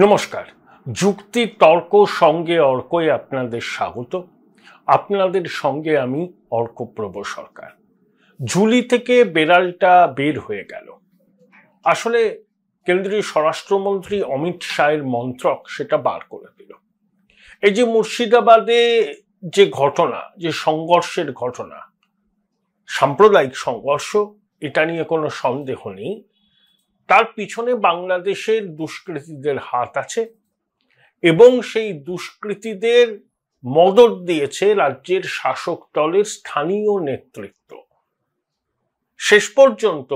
নমস্কার। যুক্তি তর্ক সঙ্গে অর্কই আপনাদের স্বাগত। আপনাদের সঙ্গে আমি অর্কপ্রভ সরকার। ঝুলি থেকে বেড়ালটা বের হয়ে গেল। আসলে কেন্দ্রীয় স্বরাষ্ট্রমন্ত্রী অমিত শাহের মন্ত্রক সেটা বার করে দিল। এই যে মুর্শিদাবাদে যে ঘটনা, যে সংঘর্ষের ঘটনা, সাম্প্রদায়িক সংঘর্ষ, এটা নিয়ে কোনো সন্দেহ নেই। তার পিছনে বাংলাদেশের দুষ্কৃতীদের হাত আছে এবং সেই দুষ্কৃতীদের মদদ দিয়েছে রাজ্যের শাসক দলের স্থানীয় নেতৃত্ব। শেষ পর্যন্ত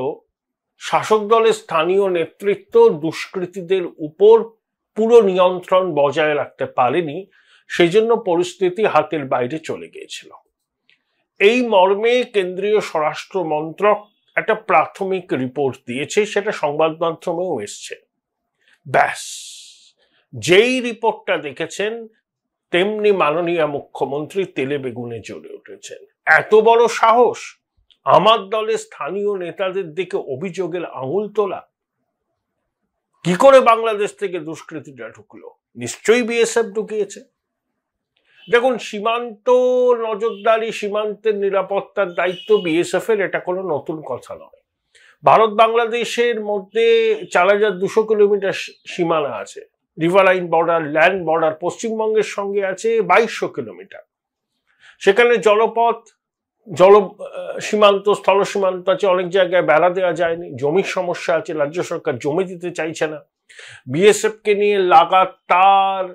শাসক দলের স্থানীয় নেতৃত্ব দুষ্কৃতীদের উপর পুরো নিয়ন্ত্রণ বজায় রাখতে পারেনি, সেই জন্য পরিস্থিতি হাতের বাইরে চলে গিয়েছিল। এই মর্মে কেন্দ্রীয় স্বরাষ্ট্র মন্ত্রক একটা প্রাথমিক রিপোর্ট দিয়েছে, সেটা সংবাদ মাধ্যমেও এসছে। ব্যাস, যেই রিপোর্টটা দেখেছেন তেমনি মাননীয় মুখ্যমন্ত্রী তেলে বেগুনে জ্বলে উঠেছেন। এত বড় সাহস আমার দলের স্থানীয় নেতাদের দিকে অভিযোগের আঙুল তোলা! কি করে বাংলাদেশ থেকে দুষ্কৃতীরা ঢুকলো? নিশ্চয়ই বিএসএফ ঢুকিয়েছে। দেখুন, সীমান্ত নজরদারি, সীমান্তের নিরাপত্তার দায়িত্ব বিএসএফ এর, এটা কোনো নতুন কথা নয়। ভারত বাংলাদেশের মধ্যে 4200 কিলোমিটার সীমানা আছে, রিভারাইন বর্ডার, ল্যান্ড বর্ডার। পশ্চিমবঙ্গের সঙ্গে আছে 2200 কিলোমিটার। সেখানে জলপথ, সীমান্ত, স্থল সীমান্ত আছে। অনেক জায়গায় বেড়া দেওয়া যায়নি, জমির সমস্যা আছে, রাজ্য সরকার জমি দিতে চাইছে না। বিএসএফ কে নিয়ে লাগাতার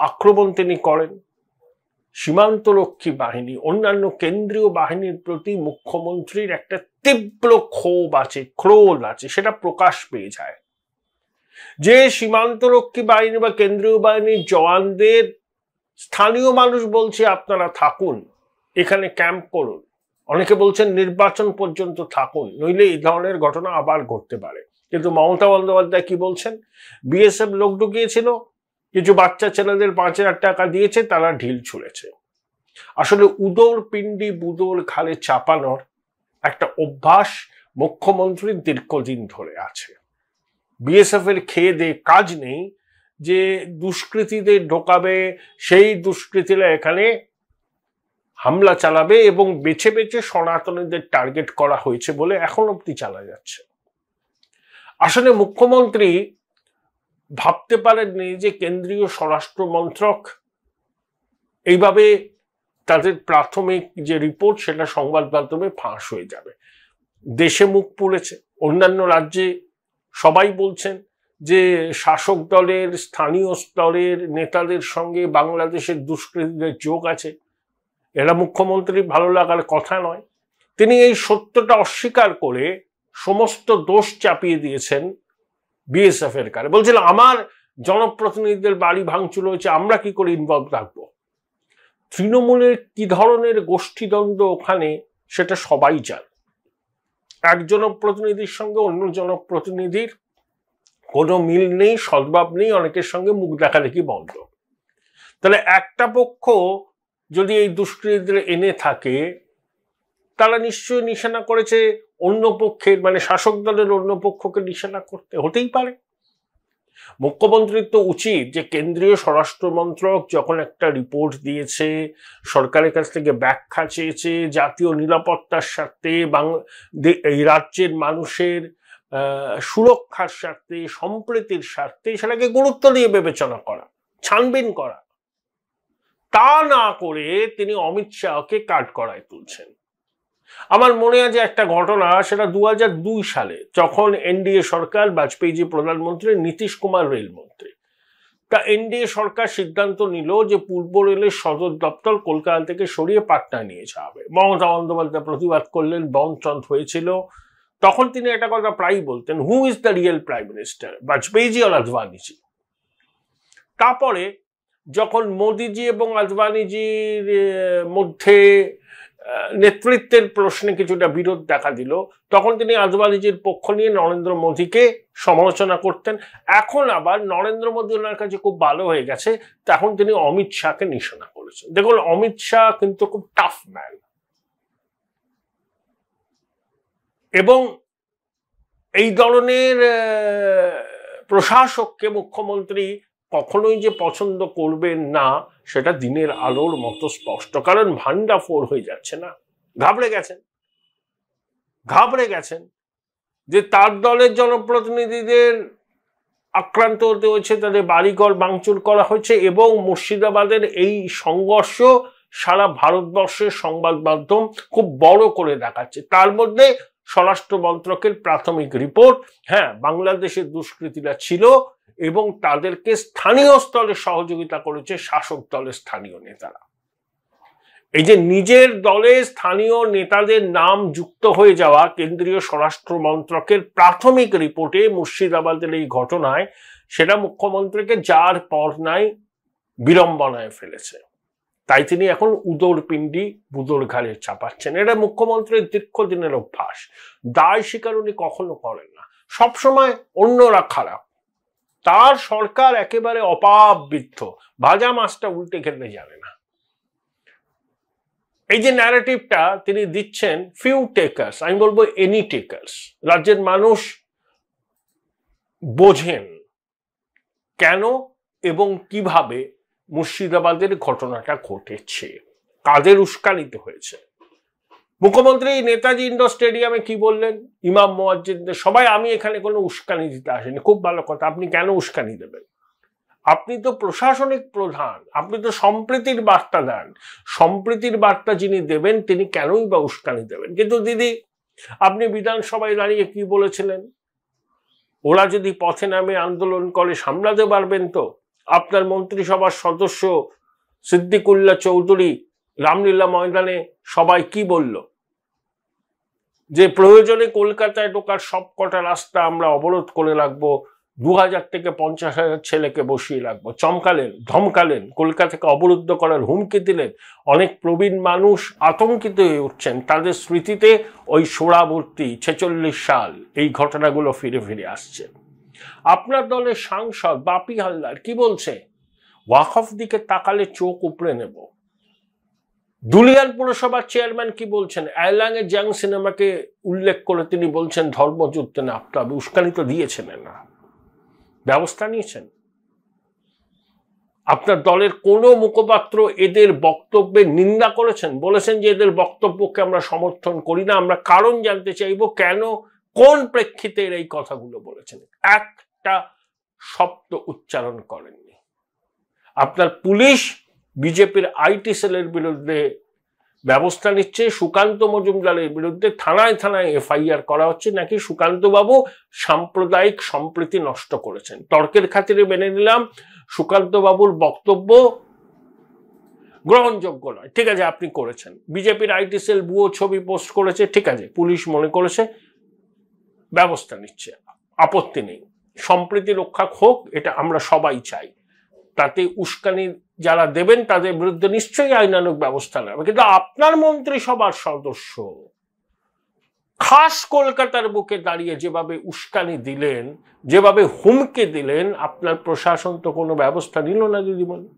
আক্রমণ তিনি করেন। সীমান্তরক্ষী বাহিনী, অন্যান্য কেন্দ্রীয় বাহিনীর প্রতি মুখ্যমন্ত্রীর একটা তীব্র ক্ষোভ আছে, ক্রোধ আছে, সেটা প্রকাশ পেয়ে যায়। যে সীমান্তরক্ষী বাহিনী বা কেন্দ্রীয় বাহিনীর জওয়ানদের স্থানীয় মানুষ বলছে আপনারা থাকুন, এখানে ক্যাম্প করুন, অনেকে বলছেন নির্বাচন পর্যন্ত থাকুন, নইলে এই ধরনের ঘটনা আবার ঘটতে পারে। কিন্তু মমতা বন্দ্যোপাধ্যায় কি বলছেন? বিএসএফ লোক ঢুকিয়েছিল, কিছু বাচ্চা ছেলেদের 5000 টাকা দিয়েছে, তারা ঢিল ছুঁড়েছে। আসলে উদর পিণ্ডি বুদর খালে চাপানোর একটা অভ্যাস মুখ্যমন্ত্রীর দীর্ঘদিন ধরে আছে। বিএসএফ এর খেয়ে দিয়ে কাজ নেই যে দুষ্কৃতীদের ঢোকাবে, সেই দুষ্কৃতীরা এখানে হামলা চালাবে, এবং বেছে বেছে সনাতনীদের টার্গেট করা হয়েছে বলে এখন অব্দি চালা যাচ্ছে। আসলে মুখ্যমন্ত্রী ভাবতে পারেননি যে কেন্দ্রীয় স্বরাষ্ট্র মন্ত্রক এইভাবে তাদের প্রাথমিক যে রিপোর্ট সেটা সংবাদ মাধ্যমে ফাঁস হয়ে যাবে। দেশে মুখ পুড়েছে, অন্যান্য রাজ্যে সবাই বলছেন যে শাসক দলের স্থানীয় স্তরের নেতাদের সঙ্গে বাংলাদেশের দুষ্কৃতীদের যোগ আছে। এরা মুখ্যমন্ত্রীর ভালো লাগার কথা নয়। তিনি এই সত্যটা অস্বীকার করে সমস্ত দোষ চাপিয়ে দিয়েছেন বিএসএফ এর কাছে। বলছিল আমার জনপ্রতিনিধিদের বাড়ি ভাঙচুর হয়েছে, আমরা কি করে ইনভলভ থাকবো? তৃণমূলের কি ধরনের গোষ্ঠীদ্বন্দ্ব ওখানে সেটা সবাই জানে। এক জনপ্রতিনিধির সঙ্গে অন্য জনপ্রতিনিধির কোনো মিল নেই, সদ্ভাব নেই, অনেকের সঙ্গে মুখ দেখাদেখি বন্ধ। তাহলে একটা পক্ষ যদি এই দুষ্কৃতীদের এনে থাকে, তারা নিশ্চয়ই নিশানা করেছে অন্য পক্ষের, মানে শাসক দলের অন্য পক্ষকে নিশানা করতে হতেই পারে। মুখ্যমন্ত্রীর তো উচিত যে কেন্দ্রীয় স্বরাষ্ট্র মন্ত্রক যখন একটা রিপোর্ট দিয়েছে, সরকারের কাছ থেকে ব্যাখ্যা চেয়েছে, জাতীয় নিরাপত্তার স্বার্থে, এই রাজ্যের মানুষের সুরক্ষার স্বার্থে, সম্প্রীতির স্বার্থে, সেটাকে গুরুত্ব দিয়ে বিবেচনা করা, ছানবিন করা। তা না করে তিনি অমিত শাহকে কাঠগড়ায় তুলছেন। আমার মনে আছে একটা ঘটনা, সেটা 2002 সালে, যখন এনডিএ সরকার, বাজপেয়ীজি প্রধানমন্ত্রী, নীতিশ কুমার রেলমন্ত্রী। তা এনডিএ সরকার সিদ্ধান্ত নিল যে পূর্ব রেলের সদর দপ্তর কলকাতা থেকে সরিয়ে পাটনায় নিয়ে যাওয়া হবে। মমতা বন্দ্যোপাধ্যায় প্রতিবাদ করলেন, বনচন্দ হয়েছিল। তখন তিনি একটা কথা প্রায়ই বলতেন, who is the real prime minister, বাজপেয়ীজি আর আদবানিজি? তারপরে যখন মোদিজি এবং আদবানিজির মধ্যে নেতৃত্বের প্রশ্নে কিছুটা বিরোধ দেখা দিল, তখন তিনি আদবানিজির পক্ষ নিয়ে নরেন্দ্র মোদীকে সমালোচনা করতেন। এখন আবার নরেন্দ্র মোদী ওনার কাছে খুব ভালো হয়ে গেছে, তখন তিনি অমিত শাহকে নিশানা করেছেন। দেখুন, অমিত শাহ কিন্তু খুব টাফ ম্যান, এবং এই ধরনের প্রশাসককে মুখ্যমন্ত্রী কখনোই যে পছন্দ করবেন না সেটা দিনের আলোর মতো স্পষ্ট, কারণ ভান্ডাফোড় হয়ে যাচ্ছে না। ঘাবড়ে গেছেন যে তার দলের জনপ্রতিনিধিদের আক্রান্ত হতে হয়েছে, তাদের বাড়িঘর ভাঙচুর করা হয়েছে, এবং মুর্শিদাবাদের এই সংঘর্ষ সারা ভারতবর্ষের সংবাদ মাধ্যম খুব বড় করে দেখাচ্ছে। তার মধ্যে স্বরাষ্ট্র মন্ত্রকের প্রাথমিক রিপোর্ট, হ্যাঁ বাংলাদেশের দুষ্কৃতীরা ছিল এবং তাদেরকে স্থানীয় স্তরে সহযোগিতা করেছে শাসক দলের স্থানীয় নেতারা। এই যে নিজের দলে স্থানীয় নেতাদের নাম যুক্ত হয়ে যাওয়া কেন্দ্রীয় স্বরাষ্ট্র মন্ত্রকের প্রাথমিক রিপোর্টে মুর্শিদাবাদের এই ঘটনায়, সেটা মুখ্যমন্ত্রীকে যার পর নাই বিড়ম্বনায় ফেলেছে। তাই তিনি এখন উদর পিণ্ডি বুদর ঘাড়ে চাপাচ্ছেন। এটা মুখ্যমন্ত্রীর দীর্ঘদিনের অভ্যাস। দায় স্বীকার উনি কখনো করেন না, সবসময় অন্যরা খারাপ, তার সরকার একেবারে অপাবৃদ্ধ, ভাজা মাছটা উল্টে খেতে জানে না। এই যে ন্যারেটিভটা তিনি দিচ্ছেন, ফিউ টেকার্স, আমি বলবো এনি টেকার্স, রাজ্যের মানুষ বোঝেন কেন এবং কিভাবে মুর্শিদাবাদের ঘটনাটা ঘটেছে, কাদের উস্কানিতে হয়েছে। মুখ্যমন্ত্রী নেতাজি ইন্ডোর স্টেডিয়ামে কি বললেন, ইমাম মুয়াজ্জিনদের সবাই, আমি এখানে কোনো উস্কানি দিতে আসিনি। খুব ভালো কথা, আপনি কেন উস্কানি দেবেন? আপনি তো প্রশাসনিক প্রধান, আপনি তো সম্প্রীতির বার্তা দেন। সম্প্রীতির বার্তা যিনি দেবেন তিনি কেনই বা উস্কানি দেবেন? কিন্তু দিদি, আপনি বিধানসভায় দাঁড়িয়ে কি বলেছিলেন? ওরা যদি পথে নামে আন্দোলন করে সামলাতে পারবেন তো? আপনার মন্ত্রিসভার সদস্য সিদ্দিকুল্লাহ চৌধুরী রামলীলা ময়দানে সবাই কি বলল, যে প্রয়োজনে কলকাতায় ঢোকার সব কটা রাস্তা আমরা অবরোধ করে রাখবো, 2000 থেকে 50,000 ছেলেকে বসিয়ে রাখবো। চমকালেন, ধমকালেন, কলকাতাকে অবরুদ্ধ করার হুমকি দিলেন। অনেক প্রবীণ মানুষ আতঙ্কিত হয়ে উঠছেন, তাদের স্মৃতিতে ওই সোড়াবর্তী 46 সাল এই ঘটনাগুলো ফিরে ফিরে আসছে। আপনার দলের সাংসদ বাপি হালদার কি বলছে, ওয়াকফ দিকে তাকালে চোখ উপড়ে নেব। দুলিয়ান পুরসভার চেয়ারম্যান কি বলছেন, অ্যালাংয়ের জাং সিনেমাকে উল্লেখ করে তিনি বলছেন ধর্মযুদ্ধে নামতে হবে। উস্কানি তো দিয়েছেন না, ব্যবস্থা নিয়েছেন? আপনার দলের কোন মুখপাত্র এদের বক্তব্যের নিন্দা করেছেন, বলেছেন যে এদের বক্তব্যকে আমরা সমর্থন করি না, আমরা কারণ জানতে চাইবো কেন, কোন প্রেক্ষিতে এই কথাগুলো বলেছেন? একটা শব্দ উচ্চারণ করেননি। আপনার পুলিশ বিজেপির আইটি সেলের বিরুদ্ধে ব্যবস্থা নিচ্ছে, সুকান্ত মজুমদারের বিরুদ্ধে থানায় থানায় এফআইআর করা হচ্ছে, নাকি সুকান্ত বাবু সাম্প্রদায়িক সম্প্রীতি নষ্ট করেছেন। তর্কের খাতিরে মেনে নিলাম সুকান্ত বাবুর বক্তব্য গ্রহণযোগ্য নয়, ঠিক আছে আপনি করেছেন। বিজেপির আইটি সেল ভুয়ো ছবি পোস্ট করেছে, ঠিক আছে, পুলিশ মনে করেছে ব্যবস্থা নিচ্ছে, আপত্তি নেই, সম্প্রীতি রক্ষা হোক, এটা আমরা সবাই চাই। তাতে উস্কানি যারা দেবেন তাদের বিরুদ্ধে নিশ্চয়ই আইনানুগ ব্যবস্থা নেবে। কিন্তু আপনার মন্ত্রিসভার সদস্য খাস কলকাতার বুকে দাঁড়িয়ে যেভাবে উস্কানি দিলেন, যেভাবে হুমকি দিলেন, আপনার প্রশাসন তো কোনো ব্যবস্থা নিল না দিদিমণি।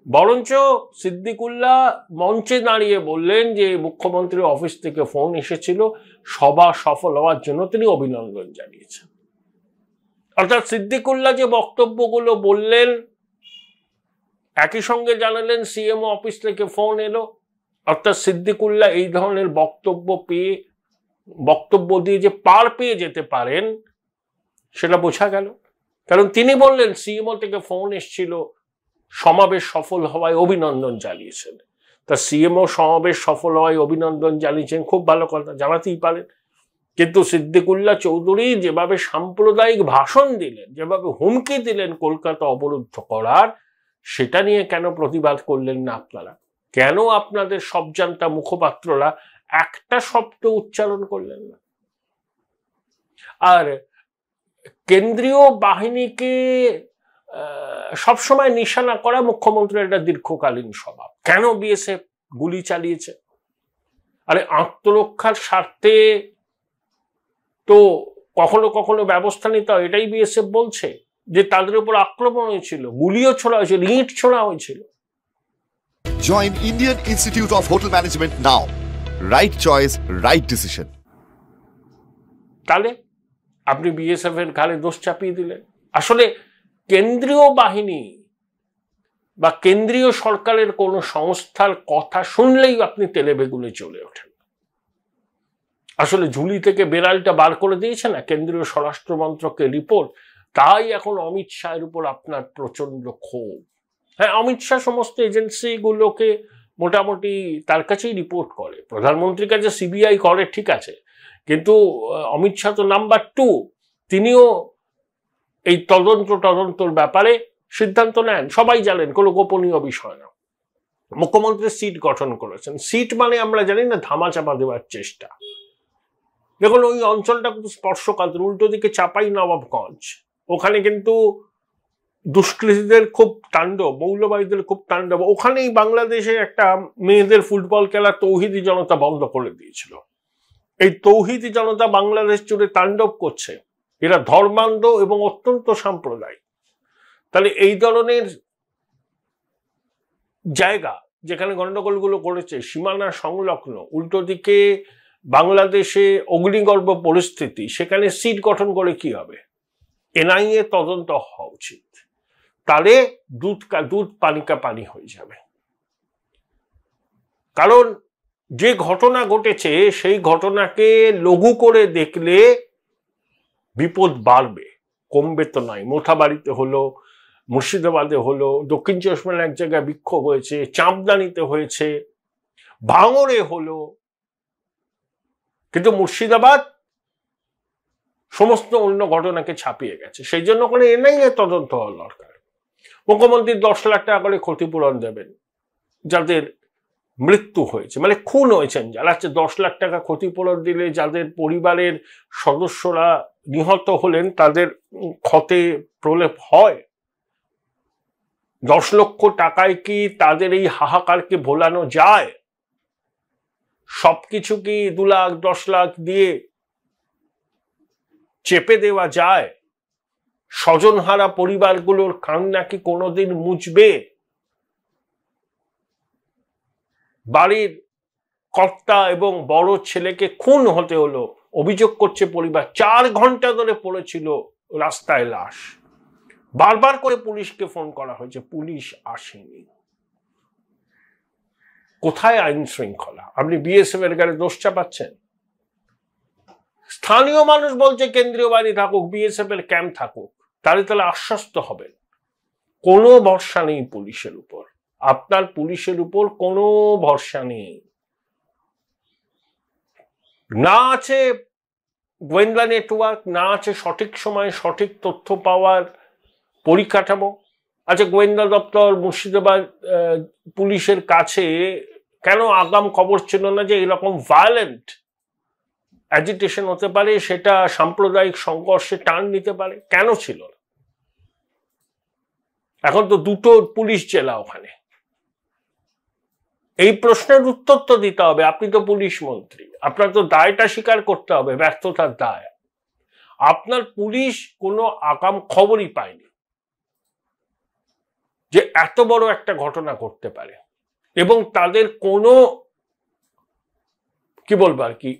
বরঞ্চ সিদ্দিকুল্লাহ মঞ্চে দাঁড়িয়ে বললেন যে মুখ্যমন্ত্রীর অফিস থেকে ফোন এসেছিল, সভা সফল হওয়ার জন্য তিনি অভিনন্দন জানিয়েছেন। অর্থাৎ সিদ্দিকুল্লাহ যে বক্তব্যগুলো বললেন, একই সঙ্গে জানালেন সিএমও অফিস থেকে ফোন এলো। অর্থাৎ সিদ্দিকুল্লাহ এই ধরনের বক্তব্য দিয়ে যে পার পেয়ে যেতে পারেন সেটা বোঝা গেল। কারণ তিনি বললেন সিএমও থেকে ফোন এসেছিল, সমাবেশ সফল হওয়ায় অভিনন্দন জানিয়েছেন। তা সিএমও সমাবেশ সফল হওয়ায় অভিনন্দন জানিয়েছেন, খুব ভালো কথা, জানাতেই পারেন। কিন্তু সিদ্দিকুল্লাহ চৌধুরী যেভাবে সাম্প্রদায়িক ভাষণ দিলেন, যেভাবে হুমকি দিলেন কলকাতা অবরুদ্ধ করার, সেটা নিয়ে কেন প্রতিবাদ করলেন না আপনারা? কেন আপনাদের সবজান্তা মুখপাত্ররা একটা শব্দ উচ্চারণ করলেন না? আর কেন্দ্রীয় বাহিনীকে সবসময় নিশানা করা মুখ্যমন্ত্রীর একটা দীর্ঘকালীন স্বভাব। কেন বিএসএফ গুলি চালিয়েছে? আরে আত্মরক্ষার স্বার্থে তো কখনো কখনো ব্যবস্থা নিতে হয়, এটাই বিএসএফ বলছে। যে তাদের উপর আক্রমণ হয়েছিল, গুলিও ছোড়া হয়েছিল, ইট ছোড়া হয়েছিল। Join Indian Institute of Hotel Management now. Right choice, right decision. তাহলে আপনি বিএসএফ এর ঘাড়ে দোষ চাপিয়ে দিলেন। আসলে কেন্দ্রীয় বাহিনী বা কেন্দ্রীয় সরকারের কোন সংস্থার কথা শুনলেই আপনি তেলে বেগুনে চলে ওঠেন। আসলে ঝুলি থেকে বেড়ালটা বার করে দিয়েছে না কেন্দ্রীয় স্বরাষ্ট্র মন্ত্রকের রিপোর্ট, তাই এখন অমিত শাহের উপর আপনার প্রচন্ড ক্ষোভ। হ্যাঁ, অমিত শাহ সমস্ত এজেন্সিগুলোকে মোটামুটি তার কাছেই রিপোর্ট করে, প্রধানমন্ত্রীর কাছে সিবিআই করে, ঠিক আছে, কিন্তু অমিত শাহ তো নাম্বার 2, তিনিও এই তদন্তর ব্যাপারে সিদ্ধান্ত নেন, সবাই জানেন, কোনো গোপনীয় বিষয় না। মুখ্যমন্ত্রী সিট গঠন করেছেন, সিট মানে আমরা জানি না ধামাচাপা দেওয়ার চেষ্টা। দেখুন ওই অঞ্চলটা কিন্তু স্পর্শকাতর, উল্টো দিকে চাপাই নবাবগঞ্জ, ওখানে কিন্তু দুষ্কৃতীদের খুব তাণ্ডব, মৌলবাদীদের খুব তাণ্ডব। ওখানেই বাংলাদেশে একটা মেয়েদের ফুটবল খেলা তৌহিদি জনতা বন্ধ করে দিয়েছিল। এই তৌহিদি জনতা বাংলাদেশ জুড়ে তাণ্ডব করছে, এরা ধর্মান্ধ এবং অত্যন্ত সাম্প্রদায়িক। তাহলে এই ধরনের জায়গা যেখানে গন্ডগোলগুলো করেছে, সীমানা সংলগ্ন, উল্টো দিকে বাংলাদেশে অগ্নিগর্ভ পরিস্থিতি, সেখানে সিট গঠন করে কি হবে? এনআইএ তদন্ত হওয়া উচিত, তাহলে দুধ পানিকা পানি হয়ে যাবে। কারণ যে ঘটনা ঘটেছে সেই ঘটনাকে লঘু করে দেখলে বিপদ বাড়বে, কমবে তো নয়। মোথাবাড়িতে হলো, মুর্শিদাবাদে হলো, দক্ষিণ চব্বিশ পরগনার এক জায়গায় বিক্ষোভ হয়েছে, চাঁদদানিতে হয়েছে, ভাঙড়ে হলো, কিন্তু মুর্শিদাবাদ সমস্ত অন্য ঘটনাকে ছাপিয়ে গেছে। সেই জন্য ওখানে এনআইএ তদন্ত হওয়া দরকার। মুখ্যমন্ত্রী 10 লাখ টাকা করে ক্ষতিপূরণ দেবেন যাদের মৃত্যু হয়েছে, মানে খুন হয়েছেন যারা, 10 লাখ টাকা ক্ষতিপূরণ দিলে যাদের পরিবারের সদস্যরা নিহত হলেন তাদের ক্ষতে প্রলেপ হয়। 10 লক্ষ টাকায় কি তাদের এই হাহাকারকে ভোলানো যায়? সবকিছু কি 2 লাখ 10 লাখ দিয়ে চেপে দেওয়া যায়? স্বজনহারা পরিবারগুলোর কান্না কি কোনোদিন মুছবে? বাড়ির কর্তা এবং বড় ছেলেকে খুন হতে হলো, অভিযোগ করছে পরিবার, 4 ঘন্টা ধরে পড়েছিল রাস্তায় লাশ, বারবার করে পুলিশকে ফোন করা হয়েছে, পুলিশ আসেনি। কোথায় আইন শৃঙ্খলা? আপনি বিএসএফ এর গায়ে দোষ চাপাচ্ছেন। স্থানীয় মানুষ বলছে কেন্দ্রীয় বাহিনী থাকুক, বিএসএফ এর ক্যাম্প থাকুক, তাহলে আশ্বস্ত হবেন। কোনো ভরসা নেই পুলিশের উপর, আপনার পুলিশের উপর কোনো ভরসা নেই। না আছে গোয়েন্দা নেটওয়ার্ক, না আছে সঠিক সময়ে সঠিক তথ্য পাওয়ার পরিকাঠামো। আচ্ছা, গোয়েন্দা দপ্তর মুর্শিদাবাদ পুলিশের কাছে কেন আগাম খবর ছিল না যে এরকম ভায়োলেন্ট অ্যাজিটেশন হতে পারে, সেটা সাম্প্রদায়িক সংঘর্ষে টার্ন নিতে পারে? কেন ছিল না? এখন তো 2টো পুলিশ জেলা ওখানে। এই প্রশ্নের উত্তর তো দিতে হবে। আপনি তো পুলিশ মন্ত্রী, আপনার তো দায়টা স্বীকার করতে হবে, ব্যর্থতার দায়। আপনার পুলিশ কোনো আগাম খবরই পায়নি যে এত বড় একটা ঘটনা ঘটতে পারে, এবং তাদের কোনো কি বলবো আর কি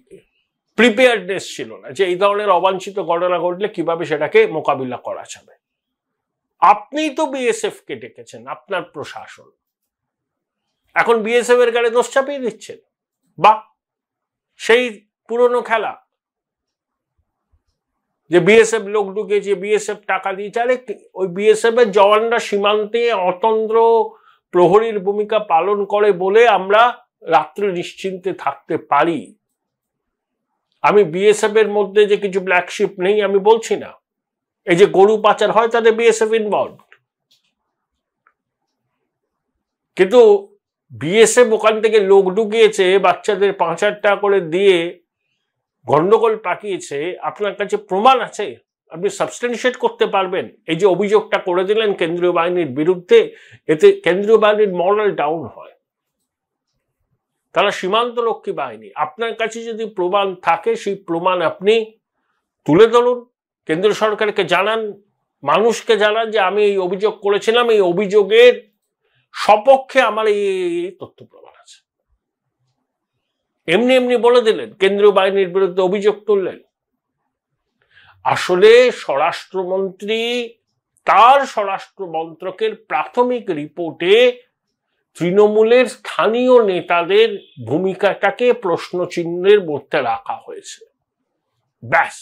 প্রিপেয়ারনেস ছিল না যে এই ধরনের অবাঞ্ছিত ঘটনা ঘটলে কিভাবে সেটাকে মোকাবিলা করা যাবে। আপনি তো বিএসএফ কে ডেকেছেন, আপনার প্রশাসন, এখন বিএসএফ এর গায়ে দোষ চাপিয়ে দিচ্ছেন। বা সেই পুরনো খেলা যে বিএসএফ লোক ঢুকেছে, বিএসএফ টাকা দিয়েছে। আরে ওই বিএসএফ এর জওয়ানরা সীমান্তে অতন্দ্র প্রহরীর ভূমিকা পালন করে বলে আমরা রাত্রে নিশ্চিন্তে থাকতে পারি। আমি বিএসএফ এর মধ্যে যে কিছু ব্ল্যাকশিপ নেই আমি বলছি না, এই যে গরু পাচার হয় তাদের বিএসএফ ইনভলভ, কিন্তু বিএসএফ ওখান থেকে লোক ঢুকিয়েছে, বাচ্চাদের 5,000 টাকা করে দিয়ে গন্ডগোল পাকিয়েছে। আপনার কাছে প্রমাণ আছে? আপনি সাবস্টেনশিয়েট করতে পারবেন? এই যে অভিযোগটা করে দিলেন কেন্দ্রীয় বাহিনীর বিরুদ্ধে, এতে কেন্দ্রীয় বাহিনীর মরাল ডাউন হয়। তারা সীমান্তরক্ষী বাহিনী। আপনার কাছে যদি প্রমাণ থাকে, সেই প্রমাণ আপনি তুলে ধরুন, কেন্দ্র সরকারকে জানান, মানুষকে জানান যে আমি এই অভিযোগ করেছিলাম, এই অভিযোগের সপক্ষে আমার এই তথ্য প্রমাণ আছে। এমনি এমনি বলে দিলেন, কেন্দ্রীয় বাহিনীর বিরুদ্ধে অভিযোগ তুললেন। আসলে স্বরাষ্ট্রমন্ত্রী তার স্বরাষ্ট্র মন্ত্রকের প্রাথমিক রিপোর্টে তৃণমূলের স্থানীয় নেতাদের ভূমিকাটাকে প্রশ্নচিহ্নের মধ্যে রাখা হয়েছে। ব্যাস,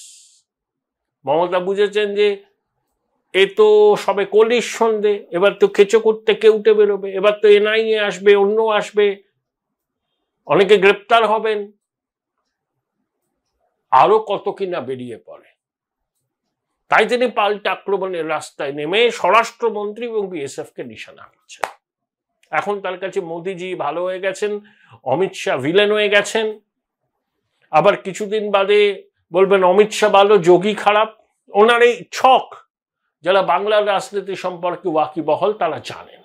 মমতা বুঝেছেন যে এ তো সবে কলির সন্ধে, এবার তো কেঁচো করতে কেউ উঠে বেরোবে, এবার তো এনআইএ আসবে, অন্য আসবে, অনেকে গ্রেপ্তার হবেন, আরো কত কিনা বেরিয়ে পড়ে। তাই তিনি পাল্টা আক্রমণের রাস্তায় নেমে স্বরাষ্ট্রমন্ত্রী এবং বিএসএফ কে নিশানা করছেন। এখন তার কাছে মোদিজি ভালো হয়ে গেছেন, অমিত শাহ ভিলেন হয়ে গেছেন, আবার কিছুদিন বাদে বলবেন অমিত শাহ ভালো, যোগী খারাপ। ওনার এই ছক যারা বাংলার রাজনীতি সম্পর্কে ওয়াকিবহল তারা জানেন।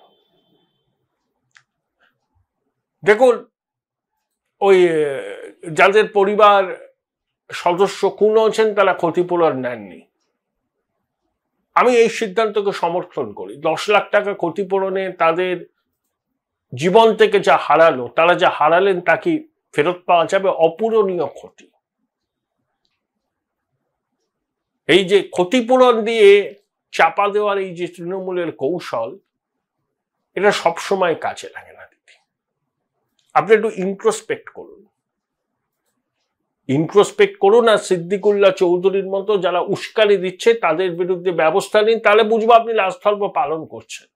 দেখুন, ওই যাদের পরিবার সদস্য খুন হয়েছেন তারা ক্ষতিপূরণ নেননি, আমি এই সিদ্ধান্তকে সমর্থন করি। 10 লাখ টাকা ক্ষতিপূরণে তাদের জীবন থেকে যা হারালো, তারা যা হারালেন তা কি ফেরত পাওয়া যাবে? অপূরণীয় ক্ষতি। এই যে ক্ষতিপূরণ দিয়ে চাপা দেওয়ার এই যে তৃণমূলের কৌশল, এটা সবসময় কাজে লাগে না দিদি। আপনি একটু ইন্ট্রোস্পেক্ট করুন, আর সিদ্দিকুল্লাহ চৌধুরীর মতো যারা উস্কানি দিচ্ছে তাদের বিরুদ্ধে ব্যবস্থা নিন, তাহলে বুঝবো আপনি রাজধর্ম পালন করছেন।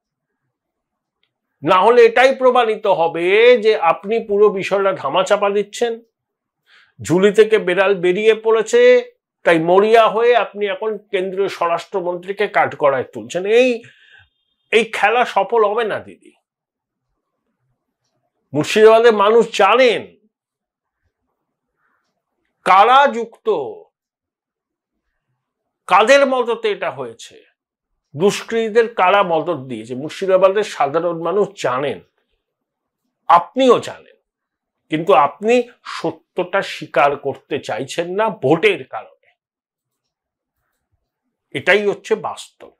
না হলে এটাই প্রমাণিত হবে যে আপনি পুরো বিষয়টা ধামাচাপা দিচ্ছেন, ঝুলি থেকে বেড়াল বেরিয়ে পড়েছে, তাই মরিয়া হয়ে আপনি এখন কেন্দ্রীয় স্বরাষ্ট্রমন্ত্রীকে কাঠগড়ায় তুলছেন। এই খেলা সফল হবে না দিদি। মুর্শিদাবাদের মানুষ জানেন কারা যুক্ত, কাদের মদতে এটা হয়েছে, দুষ্কৃতীদের কারা মদত দিয়েছে। মুর্শিদাবাদের সাধারণ মানুষ জানেন, আপনিও জানেন, কিন্তু আপনি সত্যটা স্বীকার করতে চাইছেন না ভোটের কারণে। এটাই হচ্ছে বাস্তব।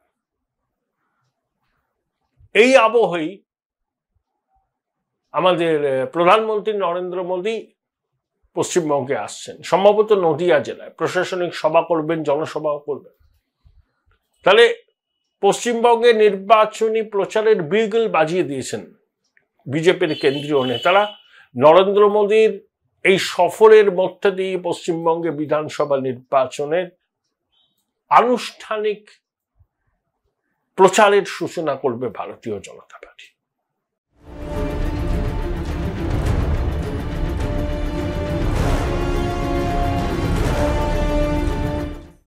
এই আবহেই আমাদের প্রধানমন্ত্রী নরেন্দ্র মোদী পশ্চিমবঙ্গে আসছেন, সম্ভবত নদিয়া জেলায় প্রশাসনিক সভা করবেন, জনসভাও করবেন। তাহলে পশ্চিমবঙ্গে নির্বাচনী প্রচারের বিগল বাজিয়ে দিয়েছেন বিজেপির কেন্দ্রীয় নেতারা। নরেন্দ্র মোদীর এই সফরের মধ্যে দিয়ে পশ্চিমবঙ্গে বিধানসভা নির্বাচনের আনুষ্ঠানিক প্রচারের সূচনা করবে ভারতীয় জনতা পার্টি।